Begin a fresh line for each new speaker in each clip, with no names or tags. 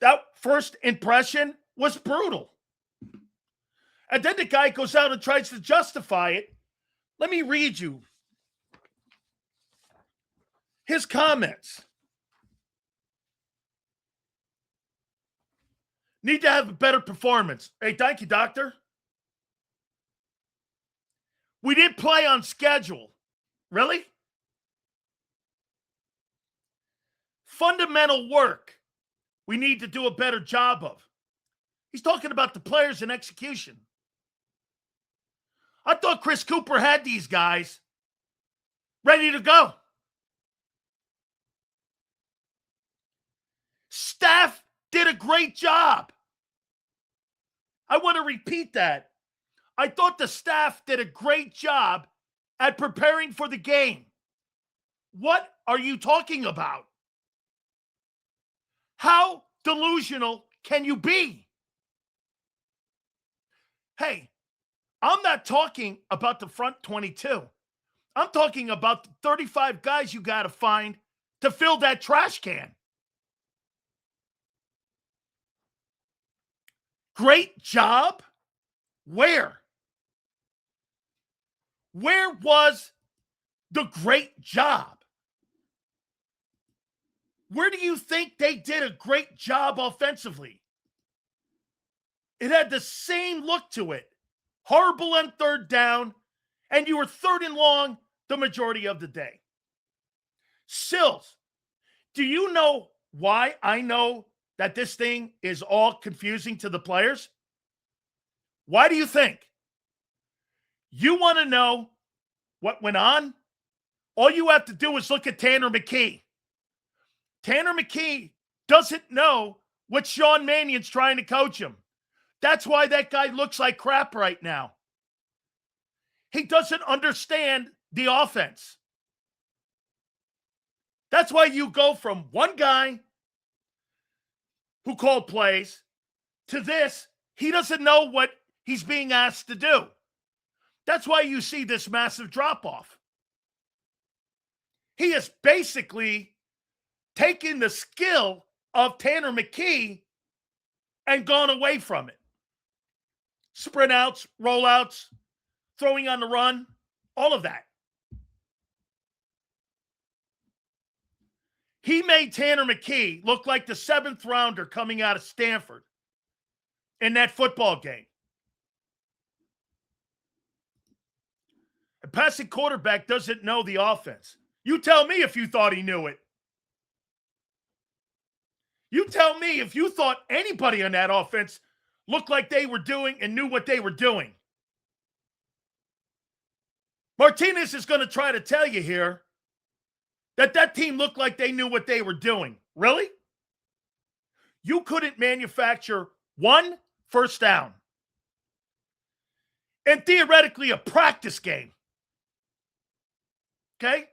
That first impression was brutal. And then the guy goes out and tries to justify it. Let me read you his comments. Need to have a better performance. Hey, thank you, doctor. We didn't play on schedule. Really? Fundamental work we need to do a better job of. He's talking about the players and execution. I thought Chris Cooper had these guys ready to go. Staff did a great job. I want to repeat that. I thought the staff did a great job at preparing for the game. What are you talking about? How delusional can you be? Hey, I'm not talking about the front 22. I'm talking about the 35 guys you got to find to fill that trash can. Great job? Where? Where was the great job? Where do you think they did a great job offensively? It had the same look to it. Horrible on third down, and you were third and long the majority of the day. Sills, do you know why I know that this thing is all confusing to the players? Why do you think? You want to know what went on? All you have to do is look at Tanner McKee. Tanner McKee doesn't know what Sean Mannion's trying to coach him. That's why that guy looks like crap right now. He doesn't understand the offense. That's why you go from one guy who called plays to this. He doesn't know what he's being asked to do. That's why you see this massive drop-off. He has basically taken the skill of Tanner McKee and gone away from it. Sprint outs, rollouts, throwing on the run, all of that. He made Tanner McKee look like the 7th rounder coming out of Stanford in that football game. A passing quarterback doesn't know the offense. You tell me if you thought he knew it. You tell me if you thought anybody on that offense looked like they were doing and knew what they were doing. Martinez is going to try to tell you here that team looked like they knew what they were doing. Really? You couldn't manufacture one first down and theoretically a practice game. Okay?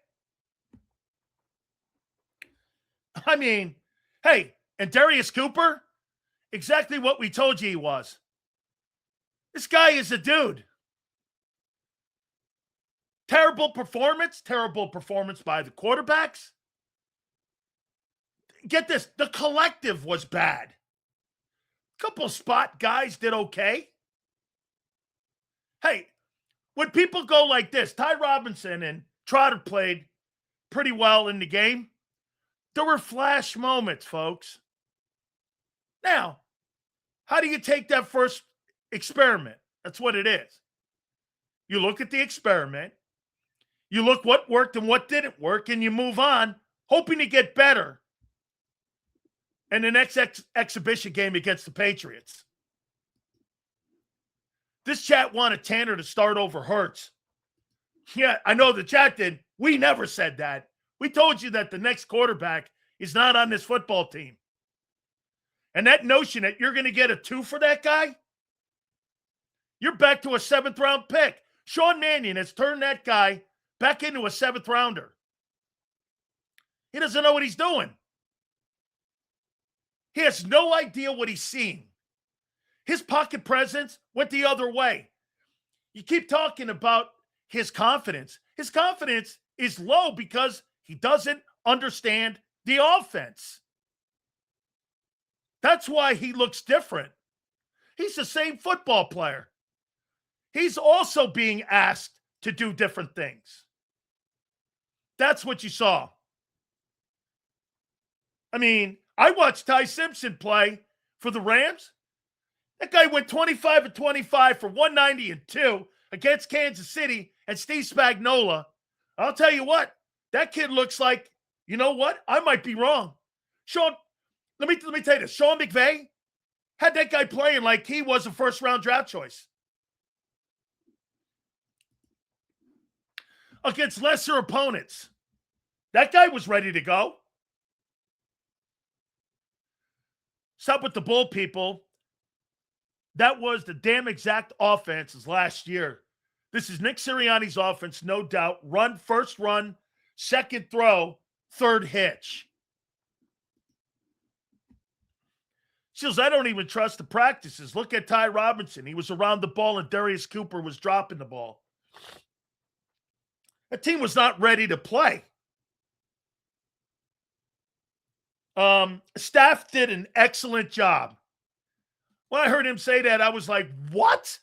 I mean, hey, and Darius Cooper, exactly what we told you he was. This guy is a dude. Terrible performance by the quarterbacks. Get this, the collective was bad. A couple spot guys did okay. Hey, when people go like this, Ty Robinson and Trotter played pretty well in the game. There were flash moments, folks. Now, how do you take that first experiment? That's what it is. You look at the experiment, you look what worked and what didn't work, and you move on, hoping to get better in the next exhibition game against the Patriots. This chat wanted Tanner to start over Hurts. Yeah, I know the chat did. We never said that. We told you that the next quarterback is not on this football team. And that notion that you're going to get a 2 for that guy, you're back to a 7th round pick. Sean Mannion has turned that guy back into a 7th rounder. He doesn't know what he's doing. He has no idea what he's seeing. His pocket presence went the other way. You keep talking about his confidence. His confidence is low because he doesn't understand the offense. That's why he looks different. He's the same football player. He's also being asked to do different things. That's what you saw. I mean, I watched Ty Simpson play for the Rams. That guy went 25 of 25 for 190 and 2 against Kansas City and Steve Spagnuolo. I'll tell you what, that kid looks like, you know what? I might be wrong. Sean, let me tell you this. Sean McVay had that guy playing like he was a first-round draft choice. Against lesser opponents. That guy was ready to go. Stop with the bull, people. That was the damn exact offense as last year. This is Nick Sirianni's offense, no doubt. First run, second throw, third hitch. Shields, I don't even trust the practices. Look at Ty Robinson. He was around the ball and Darius Cooper was dropping the ball. That team was not ready to play. Staff did an excellent job. When I heard him say that, I was like, what?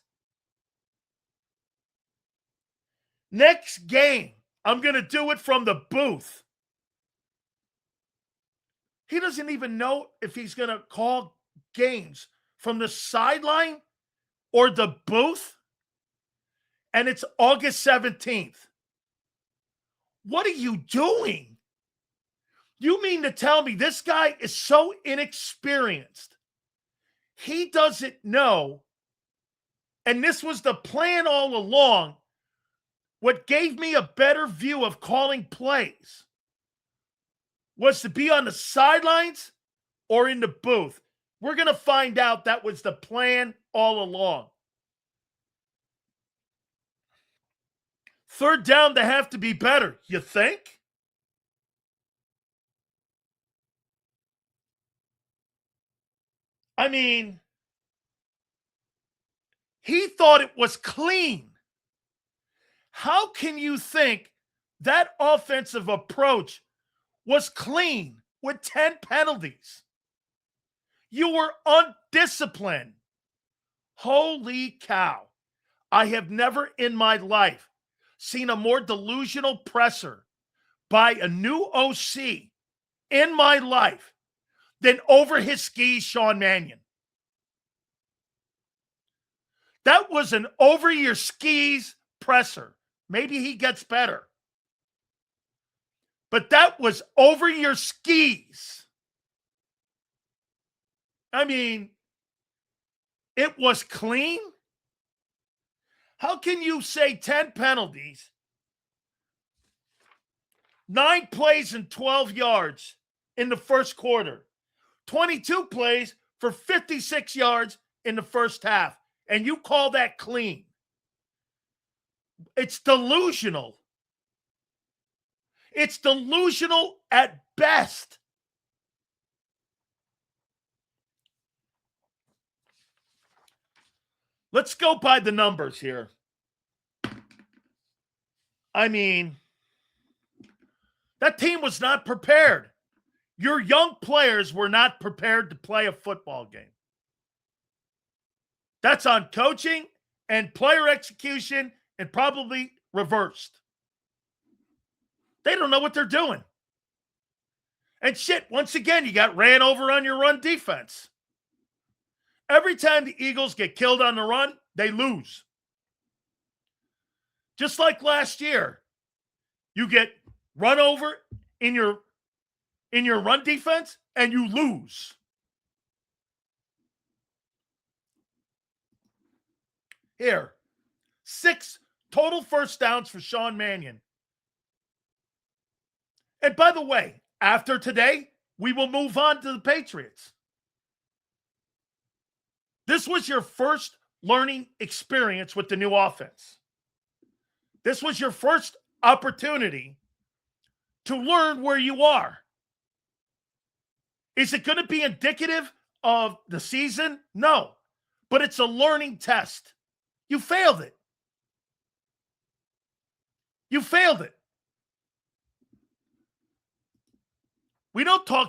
Next game, I'm going to do it from the booth. He doesn't even know if he's going to call games from the sideline or the booth. And it's August 17th. What are you doing? You mean to tell me this guy is so inexperienced? He doesn't know, and this was the plan all along. What gave me a better view of calling plays was to be on the sidelines or in the booth. We're going to find out that was the plan all along. Third down, they have to be better, you think? I mean, he thought it was clean. How can you think that offensive approach was clean with 10 penalties? You were undisciplined. Holy cow. I have never in my life seen a more delusional presser by a new OC in my life than over his skis Sean Mannion. That was an over your skis presser. Maybe he gets better. But that was over your skis. I mean, it was clean. How can you say 10 penalties, 9 plays and 12 yards in the first quarter, 22 plays for 56 yards in the first half, and you call that clean? It's delusional. It's delusional at best. Let's go by the numbers here. I mean, that team was not prepared. Your young players were not prepared to play a football game. That's on coaching and player execution and probably reversed. They don't know what they're doing. And shit, once again, you got ran over on your run defense. Every time the Eagles get killed on the run, they lose. Just like last year, you get run over in your run defense and you lose. Here, 6 total first downs for Sean Mannion. And by the way, after today, we will move on to the Patriots. This was your first learning experience with the new offense. This was your first opportunity to learn where you are. Is it going to be indicative of the season? No, but it's a learning test. You failed it. You failed it. We don't talk